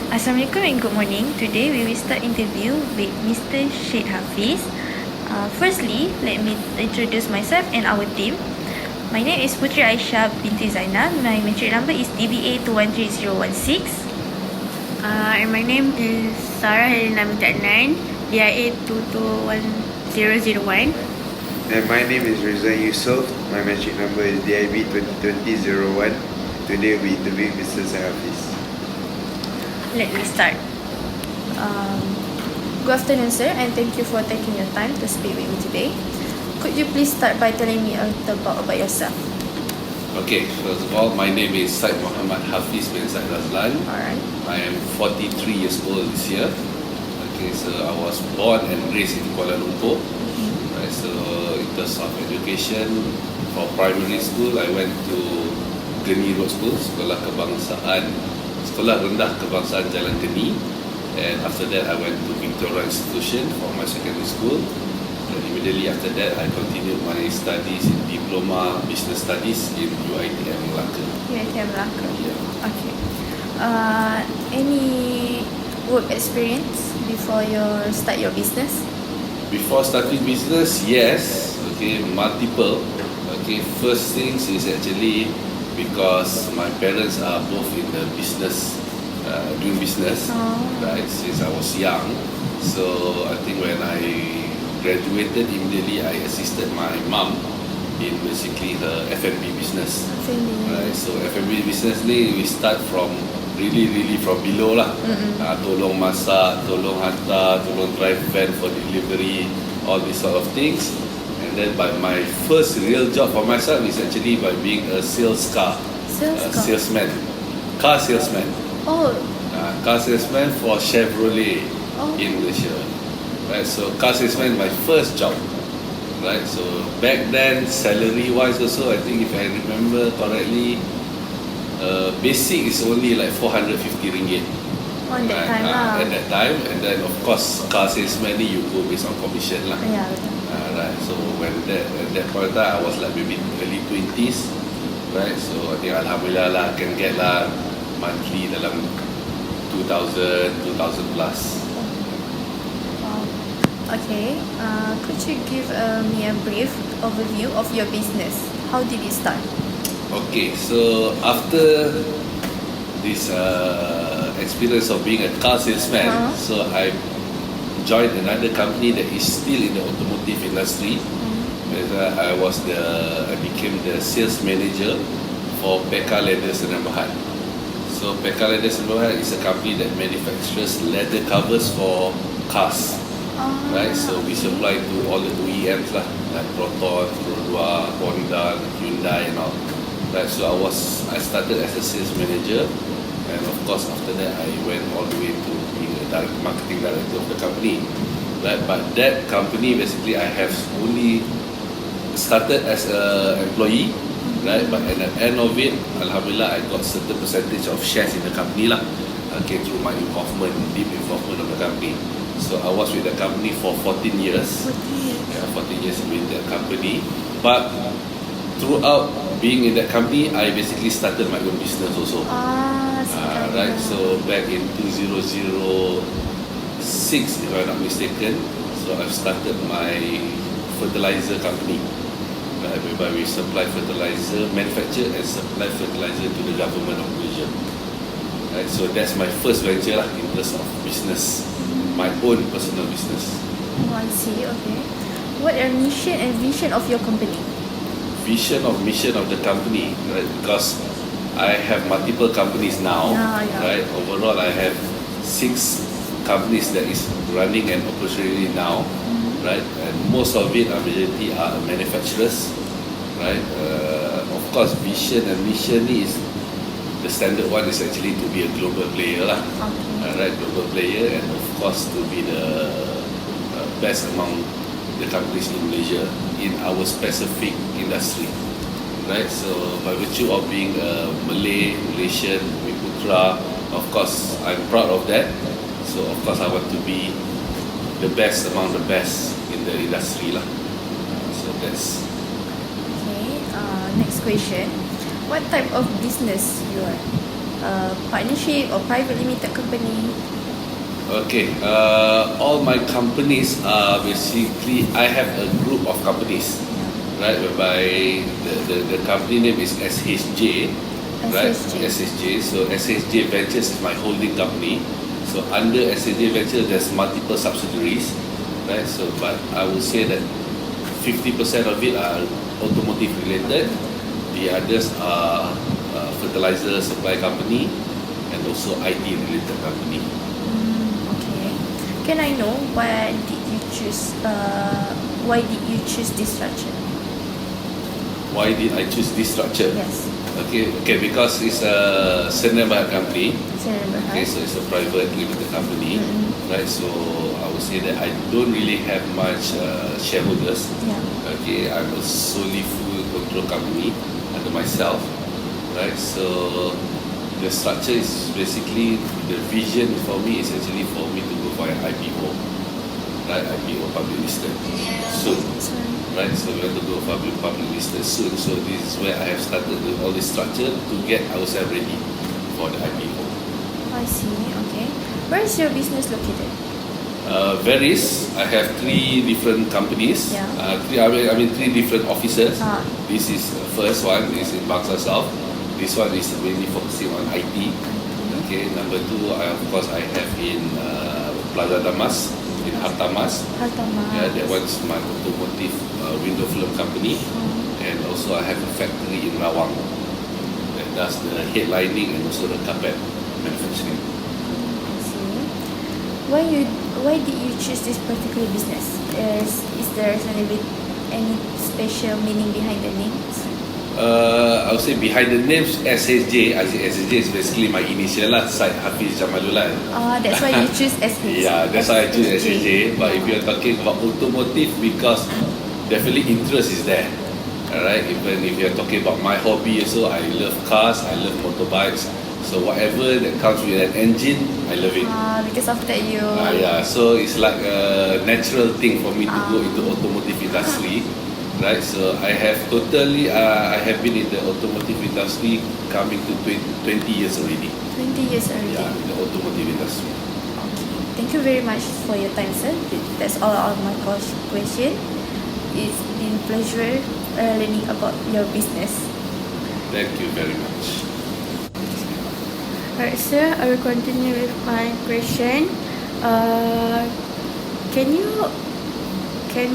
Assalamualaikum and good morning. Today we will start interview with Mr. Syed Hafiz. Firstly, let me introduce myself and our team. My name is Putri Aisyah binti Zainal. My matric number is DBA 213016. And my name is Sarah Helena Mitadnan, DIA 221001. And my name is Rizwan Yusof. My matric number is DIB 2020-01. Today we interviewing Mr. Syed Hafiz. Let me start. Good afternoon, sir, and thank you for taking your time to speak with me today. Could you please start by telling me a little about yourself? Okay, first of all, my name is Syed Muhammad Hafiz bin Syed Razlan. Alright. I am 43 years old this year. Okay, so I was born and raised in Kuala Lumpur. Right, so in terms of education, for primary school, I went to Geni Road School, Sekolah Rendah Kebangsaan Jalan Geni. And after that, I went to Victoria Institution for my secondary school. And immediately after that, I continued my studies in Diploma Business Studies in UiTM Melaka. UiTM Melaka. Yeah. Okay. Any work experience before you start your business? Before starting business, yes. Okay, multiple. Okay, first things is actually because my parents are both in the business, doing business, right, since I was young. So I think when I graduated, immediately I assisted my mum in basically her F&B business. Right, so F&B business ni we start from really from below lah. Tolong masak, tolong hantar, tolong drive van for delivery, all these sort of things. And then by my first real job for myself is actually by being a salesman. Car salesman. Oh. Car salesman for Chevrolet in Malaysia. Right, so car salesman is my first job. Right, so back then salary wise also, I think if I remember correctly, basic is only like 450 ringgit. On that time lah. At that time, and then of course car salesman ni you go based on commission lah. Yeah, betul. Right, so when at that point of time I was like maybe early 20s, right, so I think alhamdulillah lah can get lah monthly dalam 2000 plus. Okay, could you give me a brief overview of your business? How did it start? Okay, so after this experience of being a car salesman, so I joined another company that is still in the automotive industry. I became the sales manager for Pekka Leather Senambahan. So Pekka Leather Senambahan is a company that manufactures leather covers for cars. Right, so we supply to all the OEMs lah, like Proton, Rodua, Honda, Hyundai and all. Right, so I started as a sales manager, and of course after that I went all the way to being a marketing director of the company. Right, but that company basically I have only started as an employee, right, but at the end of it, alhamdulillah, I got certain percentage of shares in the company lah. Okay, through my deep involvement of the company. So I was with the company for 14 years. 14 years with the company. But throughout being in that company, I basically started my own business also. Right, so back in 2006, if I'm not mistaken, so I've started my fertilizer company. Whereby we supply fertilizer, manufacture and supply fertilizer to the government of Malaysia. Right, so that's my first venture lah in terms of business, my own personal business. Oh, I see. Okay. What are mission and vision of your company? Mission of the company, right? Because I have multiple companies now, right? Overall, I have 6 companies that is running and operationally now, right? And most of it are majority are manufacturers, right? Of course, vision and mission is the standard one is actually to be a global player lah, right? Global player, and of course to be the best among the companies in Malaysia in our specific industry, right? So by virtue of being a Malaysian, Putra, of course I'm proud of that. So of course I want to be the best among the best in the industry lah. So that's. Okay. Next question. What type of business you are? a partnership or private limited company? Okay, all my companies are basically, I have a group of companies, right, whereby the company name is SHJ, right? SHJ. So SHJ Ventures is my holding company. So under SHJ Ventures, there's multiple subsidiaries, right? So, but I would say that 50% of it are automotive related. The others are fertilizer supply company and also IT related company. Okay. Can I know why did you choose this structure? Why did I choose this structure? Yes. Okay, because it's a Sdn Bhd company. Okay, Okay. so it's a private limited company, right? So I would say that I don't really have much shareholders. Yeah. Okay, I'm a solely full control company under myself, right? So the structure is basically, the vision for me is actually for me to go for an IPO, right? IPO, public listed soon, right? So we want to go for public listed soon. So this is where I have started with all this structure to get ourselves ready for the IPO. I see. Okay. Where is your business located? Varies. I have 3 different companies. Yeah. Three different offices. Ah. This is first one is in Bangsa South. This one is mainly focusing on IT. Okay. Number 2, of course, I have in Plaza Damas, in Hartamas. Hartama. Yeah, that one's my automotive window film company. And also I have a factory in Rawang that does the headlining and also the carpet manufacturing. I see. Why did you choose this particular business? Is there any special meaning behind the names? I would say behind the names SHJ, SHJ is basically my initial lah, Syed Hafiz Jamalulan. That's why you choose SHJ. Yeah, that's why I choose SHJ. But if you're talking about automotive, because definitely interest is there. Alright, even if you're talking about my hobby also, I love cars, I love motorbikes. So whatever that comes with an engine, I love it. Because of that you. Yeah, so it's like a natural thing for me to go into automotive industry, right? So I have been in the automotive industry coming to 20 years already. 20 years already. Yeah, in the automotive industry. Okay. Thank you very much for your time, sir. That's all of my question. It's been a pleasure learning about your business. Thank you very much. Alright, sir, I will continue with my question. Can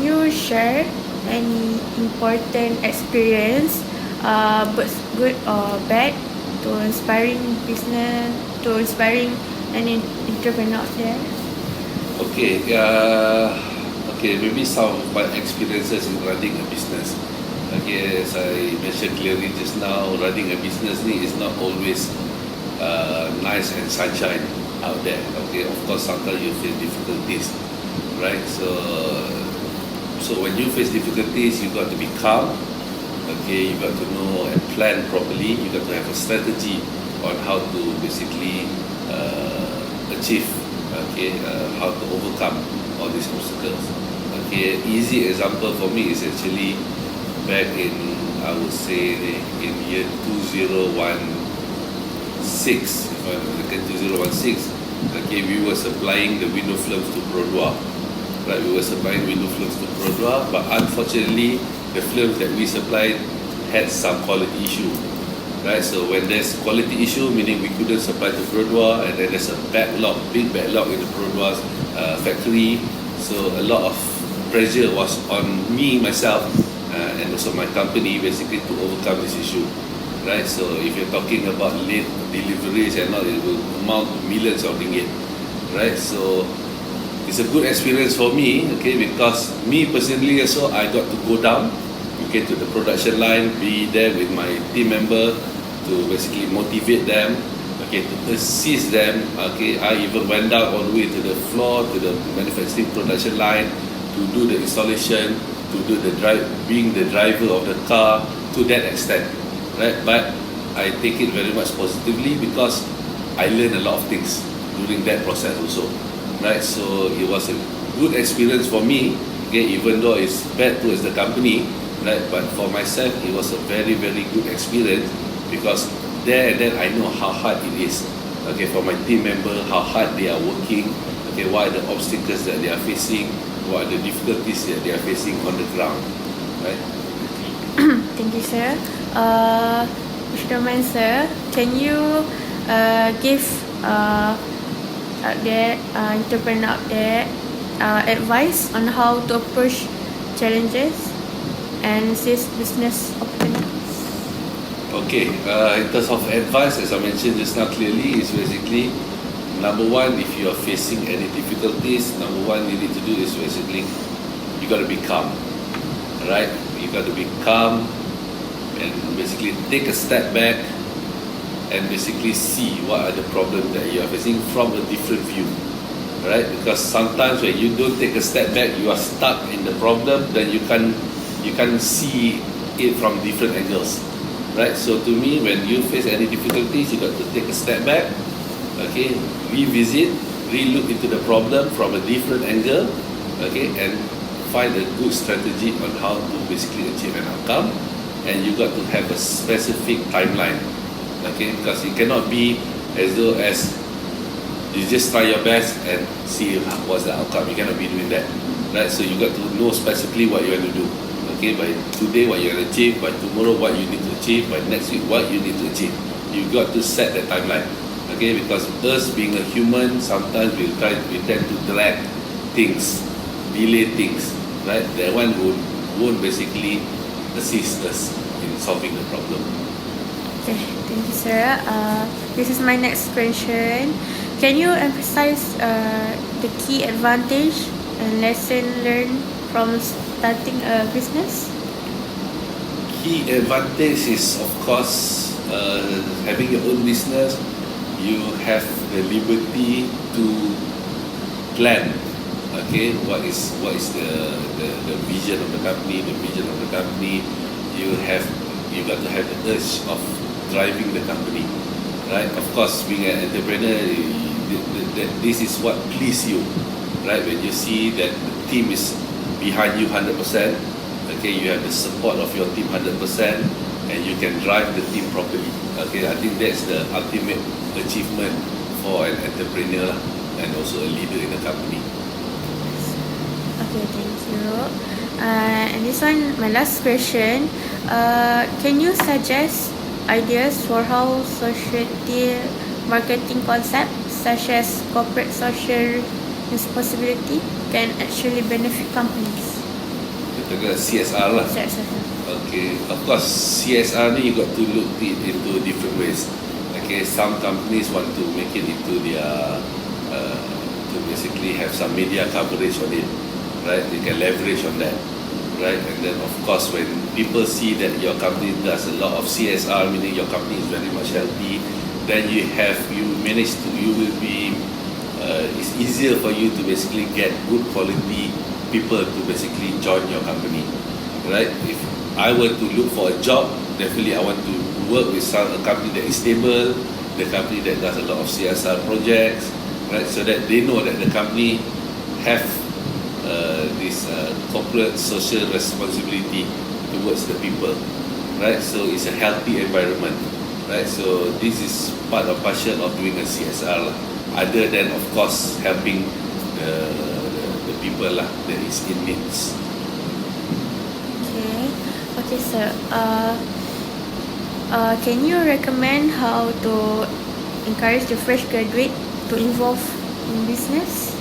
you share any important experience, both good or bad, to inspiring any entrepreneurs there? Okay, maybe some of my experiences in running a business. Okay, as I mentioned clearly just now, running a business is not always nice and sunshine out there. Okay, of course sometimes you face difficulties, right? So when you face difficulties, you got to be calm. Okay, you got to know and plan properly. You got to have a strategy on how to basically achieve. Okay, how to overcome all these obstacles. Okay, easy example for me is actually back in, I would say, in year 2016, if I'm not mistaken, 2016. Okay, we were supplying the window films to Produa. Right, we were supplying window films to Produa, but unfortunately, the films that we supplied had some quality issue. Right, so when there's quality issue, meaning we couldn't supply to Produa, and then there's a big backlog in the Produa's factory. So a lot of pressure was on me, myself, and also my company, basically to overcome this issue. Right, so if you're talking about late deliveries and all, it will amount to millions of ringgit. Right, so it's a good experience for me, okay, because me personally also, I got to go down, okay, to the production line, be there with my team member to basically motivate them, okay, to assist them. Okay, I even went down all the way to the floor, to the manufacturing production line, to do the installation, to do being the driver of the car, to that extent, right? But I take it very much positively because I learned a lot of things during that process also, right? So it was a good experience for me, okay, even though it's bad towards the company, right? But for myself, it was a very, very good experience because there and then I know how hard it is. Okay, for my team member, how hard they are working. Okay, what are the obstacles that they are facing? What are the difficulties that they are facing on the ground, right? Thank you, sir. If you don't mind, sir, can you give out there entrepreneur out there advice on how to approach challenges and seize business opportunities? Okay, in terms of advice, as I mentioned just now clearly, is basically number one, if you are facing any difficulties, number one you need to do is basically you got to be calm, right? You got to be calm and basically take a step back and basically see what are the problems that you are facing from a different view, right? Because sometimes when you don't take a step back, you are stuck in the problem, then you can't see it from different angles, right? So to me, when you face any difficulties, you got to take a step back, okay, revisit, re-look into the problem from a different angle, okay, and find a good strategy on how to basically achieve an outcome. And you got to have a specific timeline, okay, because it cannot be as though as you just try your best and see what's the outcome. You cannot be doing that, right? So you got to know specifically what you want to do, okay, by today what you want to achieve, by tomorrow what you need to achieve, by next week what you need to achieve. You got to set the timeline, okay, because us being a human, sometimes we tend to drag things, delay things, right? That one won't basically assist us in solving the problem. Okay, thank you, sir. This is my next question. Can you emphasize the key advantage and lesson learned from starting a business? Key advantage is, of course, having your own business. You have the liberty to plan. Okay, what is the vision of the company, the vision of the company. You got to have the urge of driving the company, right? Of course, being an entrepreneur, this is what please you, right? When you see that the team is behind you 100%, okay, you have the support of your team 100%, and you can drive the team properly. Okay, I think that's the ultimate achievement for an entrepreneur and also a leader in the company. Okay, thank you. And this one, my last question. Can you suggest ideas for how society marketing concepts such as corporate social responsibility can actually benefit companies? Kita kena CSR lah. Okay, of course CSR ni you got to look it into different ways. Okay, some companies want to make it into their to basically have some media coverage on it, right? They can leverage on that, right? And then of course when people see that your company does a lot of CSR, meaning your company is very much healthy, then you will be it's easier for you to basically get good quality people to basically join your company, right? If I were to look for a job, definitely I want to work with a company that is stable, the company that does a lot of CSR projects, right? So that they know that the company have this corporate social responsibility towards the people, right? So it's a healthy environment, right? So this is part of passion of doing a CSR lah. Other than of course helping the people lah that is in needs. Okay, sir. Can you recommend how to encourage the fresh graduate to involve in business?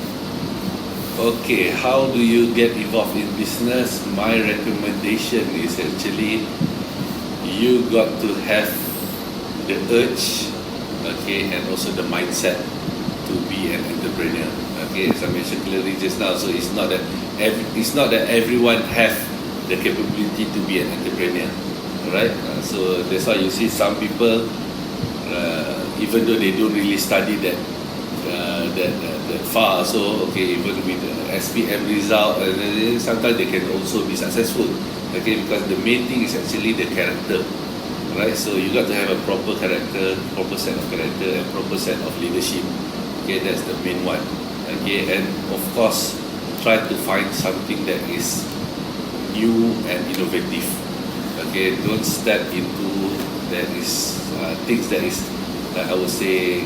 Okay, how do you get involved in business? My recommendation is actually you got to have the urge, okay, and also the mindset to be an entrepreneur. Okay, as I mentioned clearly just now, so it's not that everyone have the capability to be an entrepreneur, right? So that's why you see some people, even though they don't really study that far, so okay, even with the SPM result, sometimes they can also be successful. Okay, because the main thing is actually the character, right? So you got to have a proper character, proper set of character, and proper set of leadership. Okay, that's the main one. Okay, and of course, try to find something that is new and innovative. Okay, don't step into that is things that is, I would say,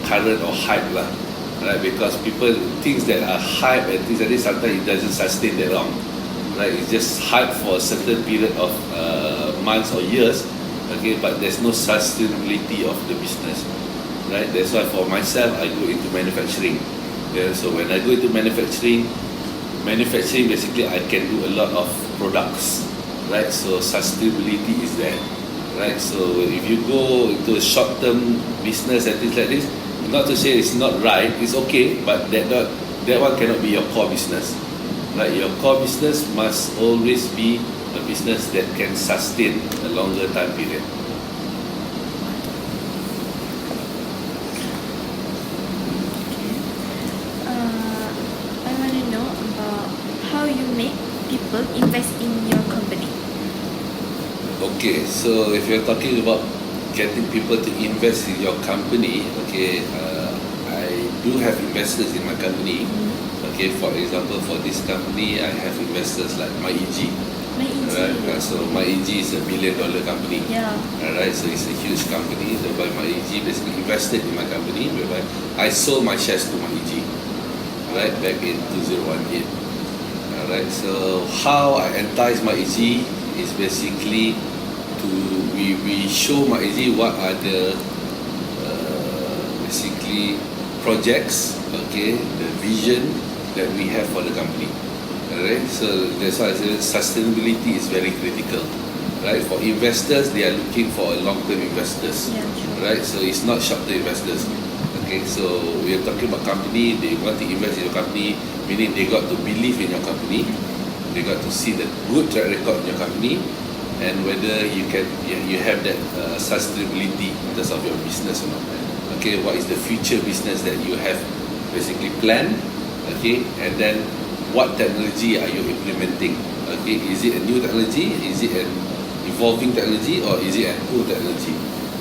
current or hype lah. Right? Because people, things that are hype and things like this, sometimes it doesn't sustain that long. Right? It's just hype for a certain period of months or years, okay, but there's no sustainability of the business. Right? That's why for myself, I go into manufacturing. Yeah, so when I go into manufacturing basically I can do a lot of products, right? So sustainability is there, right? So if you go into a short-term business and things like this, not to say it's not right, it's okay, but that one cannot be your core business, right? Your core business must always be a business that can sustain a longer time period. I want to know about how you make people invest in your company. Okay, so if you're talking about getting people to invest in your company, okay, I do have investors in my company. Okay, for example, for this company, I have investors like MyEG. Right? So MyEG is a $1 billion company. Yeah. Alright, so it's a huge company. Whereby MyEG basically invested in my company, whereby I sold my shares to MyEG, right, back in 2018. Alright, so how I entice MyEG is basically we show MyEG what are the basically projects, okay, the vision that we have for the company. Alright, so that's why I said sustainability is very critical. Right, for investors, they are looking for a long-term investors. Yeah, sure. Right, so it's not short-term investors. Okay, so we are talking about company, they want to invest in your company, meaning they got to believe in your company, they got to see the good track record in your company, and whether you have that sustainability in terms of your business or not. Okay, what is the future business that you have basically planned? Okay, and then what technology are you implementing? Okay, is it a new technology? Is it an evolving technology, or is it an old technology?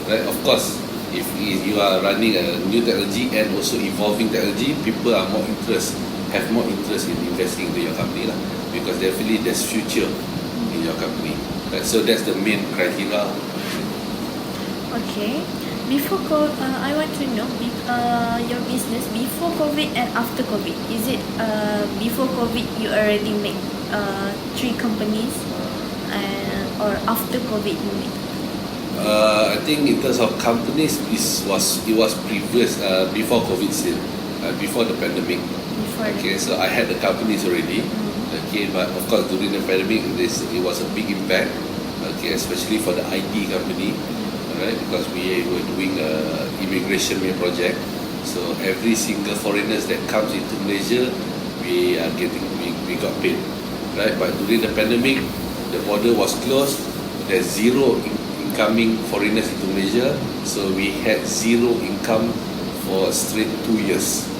Right, of course, if you are running a new technology and also evolving technology, people have more interest in investing into your company lah, because definitely there's future in your company. Right, so that's the main criteria. Okay. I want to know your business before COVID and after COVID. Is it before COVID you already make 3 companies, or after COVID you make? I think in terms of companies, it was previous before COVID still, before the pandemic. Okay, so I had the companies already. Okay, but of course during the pandemic, it was a big impact. Okay, especially for the IT company. Right, because we were doing a immigration project, so every single foreigners that comes into Malaysia, we got paid, right? But during the pandemic, the border was closed. There's zero incoming foreigners into Malaysia, so we had zero income for straight 2 years.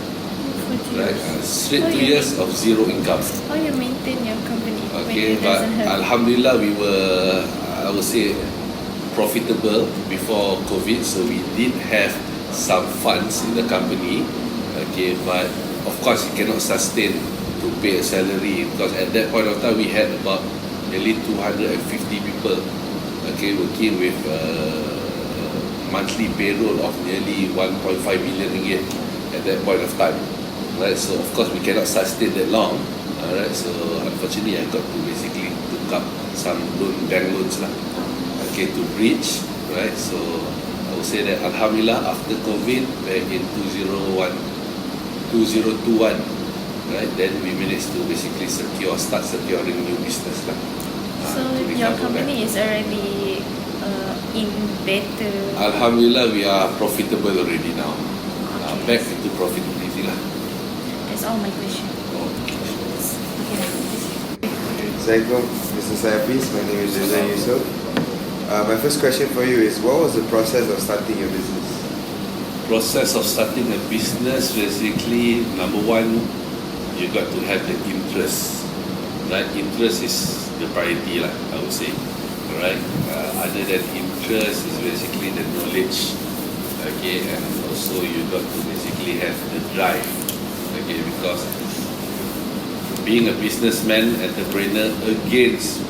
Right, straight 2 years of zero income. How you maintain your company? Okay, but Alhamdulillah, we were, I would say, profitable before COVID, so we did have some funds in the company. Okay, but of course it cannot sustain to pay a salary, because at that point of time we had about nearly 250 people, okay, working with monthly payroll of nearly 1.5 billion ringgit at that point of time. Right, so of course we cannot sustain that long. Alright, so unfortunately I got to basically took up some bank loans lah. Okay, to bridge, right? So I would say that Alhamdulillah, after COVID, back in 2021, right, then we managed to basically start securing new business lah. So your company is already in better. Alhamdulillah, we are profitable already now. Back into profitability lah. That's all my question. Assalamualaikum, Mr. Sayafis. My name is Rizal Yusof. My first question for you is, what was the process of starting your business? Process of starting a business, basically, number one, you got to have the interest. Right, interest is the priority lah, I would say. Right, other than interest is basically the knowledge. Okay, and also you got to basically have the drive. Okay, because being a businessman, entrepreneur against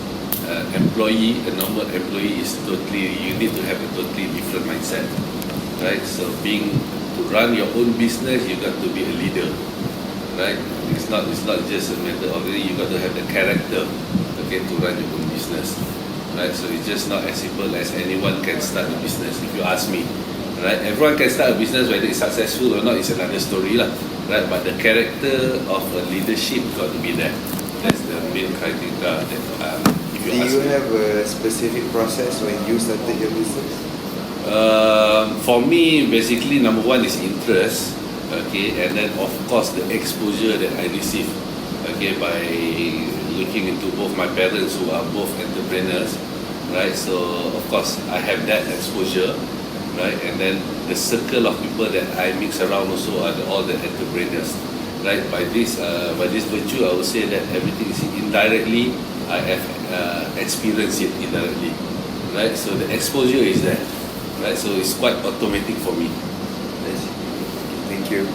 employee, a normal employee is totally, you need to have a totally different mindset, right? So to run your own business, you got to be a leader, right? It's not just a matter of you got to have the character, okay, to run your own business, right? So it's just not as simple as anyone can start a business. If you ask me, right? Everyone can start a business, whether it's successful or not, it's another story lah, right? But the character of a leadership got to be there. That's the main criteria that if Do you ask you me. have a specific process when you started your business? For me, basically, number one is interest, okay, and then of course the exposure that I receive, okay, by looking into both my parents who are both entrepreneurs, right? So of course I have that exposure, right, and then the circle of people that I mix around also are all the entrepreneurs, right? By this virtue, I would say that everything is indirectly. I have experienced it indirectly, right? So the exposure is there, right? So it's quite automatic for me. I see. Thank you.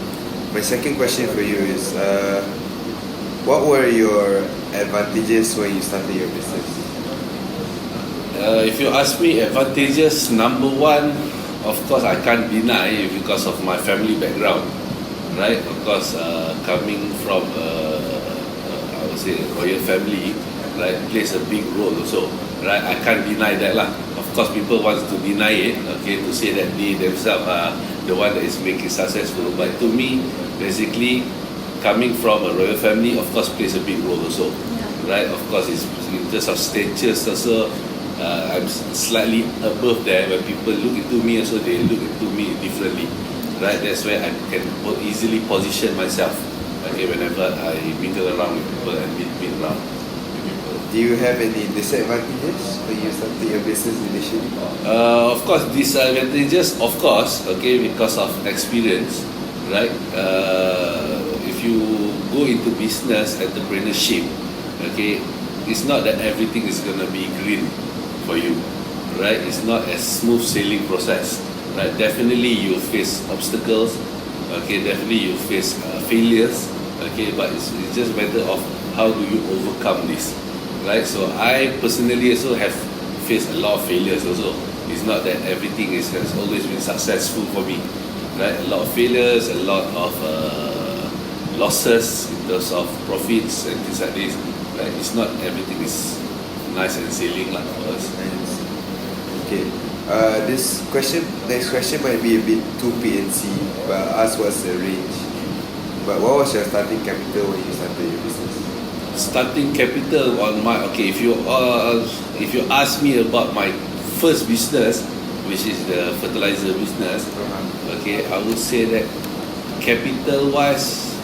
My second question for you is, what were your advantages when you started your business? If you ask me advantages, number one, of course I can't deny because of my family background, right? Of course, coming from I would say a royal family, right, plays a big role also, right? I can't deny that lah. Of course, people want to deny it, okay, to say that they themselves are the one that is making successful. But to me, basically, coming from a royal family, of course, plays a big role also, right? Of course, it's in terms of status also. I'm slightly above there. When people look into me, also they look into me differently, right? That's where I can easily position myself, okay, whenever I mingle around with people and meet around with people. Do you have any disadvantages when you started your business initially? Of course, disadvantages, of course, okay, because of experience, right? If you go into business entrepreneurship, okay, it's not that everything is gonna be green for you, right? It's not a smooth sailing process, right? Definitely you face obstacles, okay, definitely you face failures, okay, but it's just a matter of how do you overcome this, right? So I personally also have faced a lot of failures also. It's not that everything has always been successful for me, right? A lot of failures, a lot of losses in terms of profits and things like this, right? It's not everything is nice and sailing like for us. Okay. Next question might be a bit too PNC, but ask what's the range. But what was your starting capital when you started your business? Starting capital on my, okay, if you ask me about my first business, which is the fertilizer business, okay, I would say that capital wise,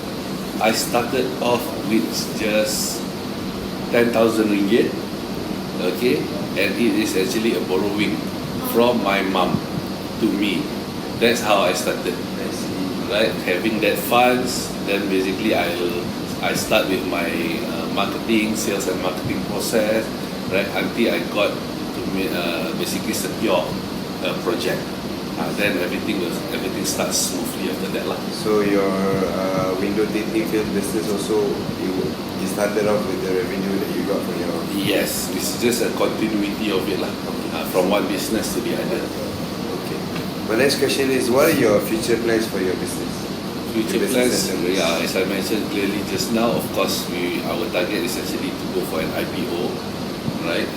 I started off with just 10,000 ringgit, okay, and it is actually a borrowing from my mom to me. That's how I started, right? Having that funds, then basically I start with my marketing, sales and marketing process, right, until I got to basically secure a project. Then everything starts smoothly after that lah. So your window tinting film business also, you started off with the revenue that you got from your... Yes, it's just a continuity of it lah, from one business to the other. Okay. My next question is, what are your future plans for your business? Future Your plans, business endeavors? yeah, as I mentioned clearly just now, of course, our target is actually to go for an IPO, right?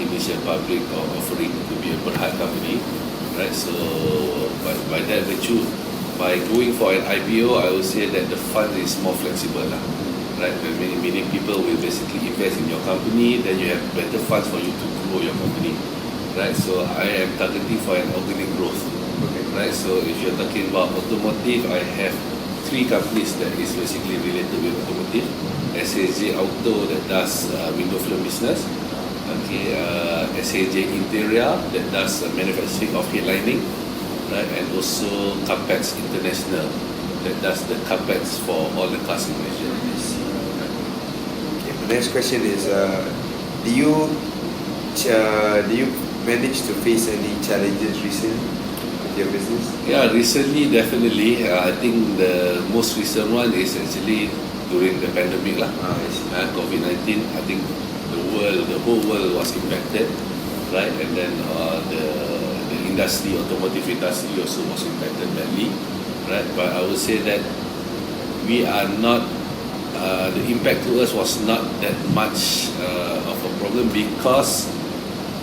Initial public offering to be a Berhad company, right? So by that virtue, by going for an IPO, I would say that the fund is more flexible lah, right? When many people will basically invest in your company, then you have better funds for you to grow your company, right? So I am targeting for an organic growth. Okay. Right, so if you're talking about automotive, I have 3 companies that is basically related with automotive. SHJ Auto that does window film business, okay, SHJ Interior that does manufacturing of headlining, right, and also Carpets International that does the carpets for all the cars in Malaysia. Okay. The next question is, do you manage to face any challenges recently with your business? Yeah, recently definitely. I think the most recent one is actually during the pandemic lah. I see. COVID-19. I think the whole world was impacted, right? And then the industry, automotive industry also was impacted badly, right? But I would say that we are not, the impact to us was not that much of a problem because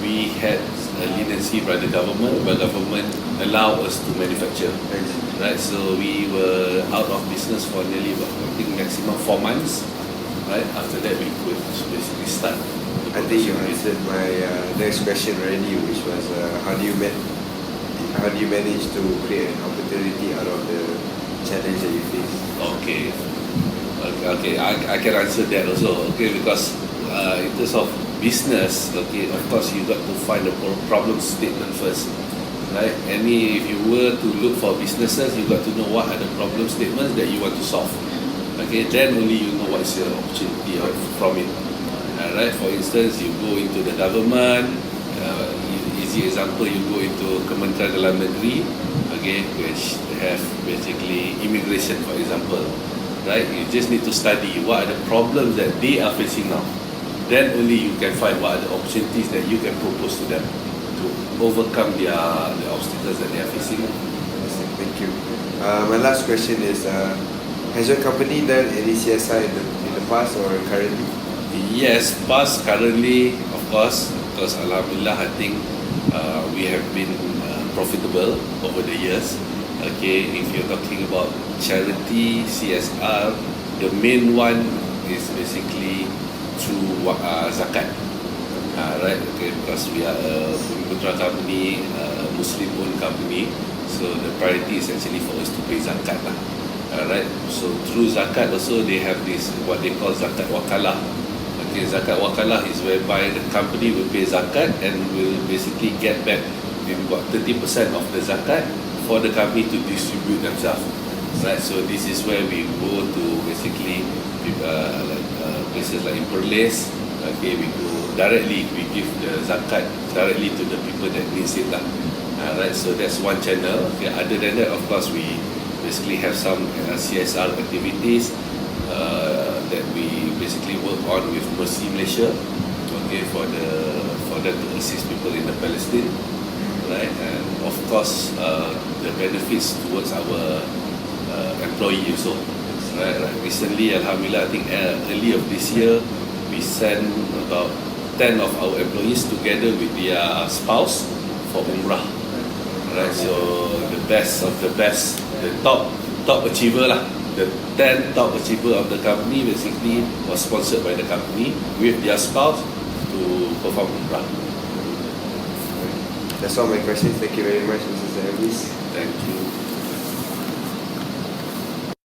we had a leniency by the government, where government allowed us to manufacture, right? So we were out of business for nearly about, I think, maximum 4 months, right? After that, we could basically start. I think you answered my next question already, which was how do you manage to create an opportunity out of the challenge that you face? Okay, I can answer that also. Okay, because in terms of business, okay, of course you got to find the problem statement first, right? If you were to look for businesses, you got to know what are the problem statements that you want to solve. Okay, then only you know what is your opportunity from it. Right? For instance, you go into the government. Easy example, you go into Kementerian Dalam Negeri, okay, which have basically immigration, for example, right? You just need to study what are the problems that they are facing now. Then only you can find what are the opportunities that you can propose to them to overcome the obstacles that they are facing. Thank you. My last question is, has your company done any CSR in the past or currently? Yes, past, currently, of course, because Alhamdulillah, I think we have been profitable over the years. Okay, if you're talking about charity, CSR, the main one is basically through zakat, right? Okay, because we are a putra company, a Muslim-owned company, so the priority is actually for us to pay zakat lah. Right? So through zakat also they have this what they call zakat wakalah. Okay, zakat wakalah is whereby the company will pay zakat and will basically get back maybe about 30% of the zakat for the company to distribute themselves. Right? So this is where we go to basically places like in Perlis. Okay, we go directly, we give the zakat directly to the people that needs it lah. Right? So that's one channel. Okay, other than that, of course, we basically have some CSR activities that we basically work on with Mercy Malaysia, okay, for them to assist people in the Palestine, right? And of course, the benefits towards our employee also, right? Recently, Alhamdulillah, I think early of this year, we sent about 10 of our employees together with their spouse for Umrah, right? So the best of the best, the top achiever lah. The 10 top achiever of the company basically was sponsored by the company with their spouse to perform Umrah. That's all my questions. Thank you very much, Mr. Zavis. Thank you.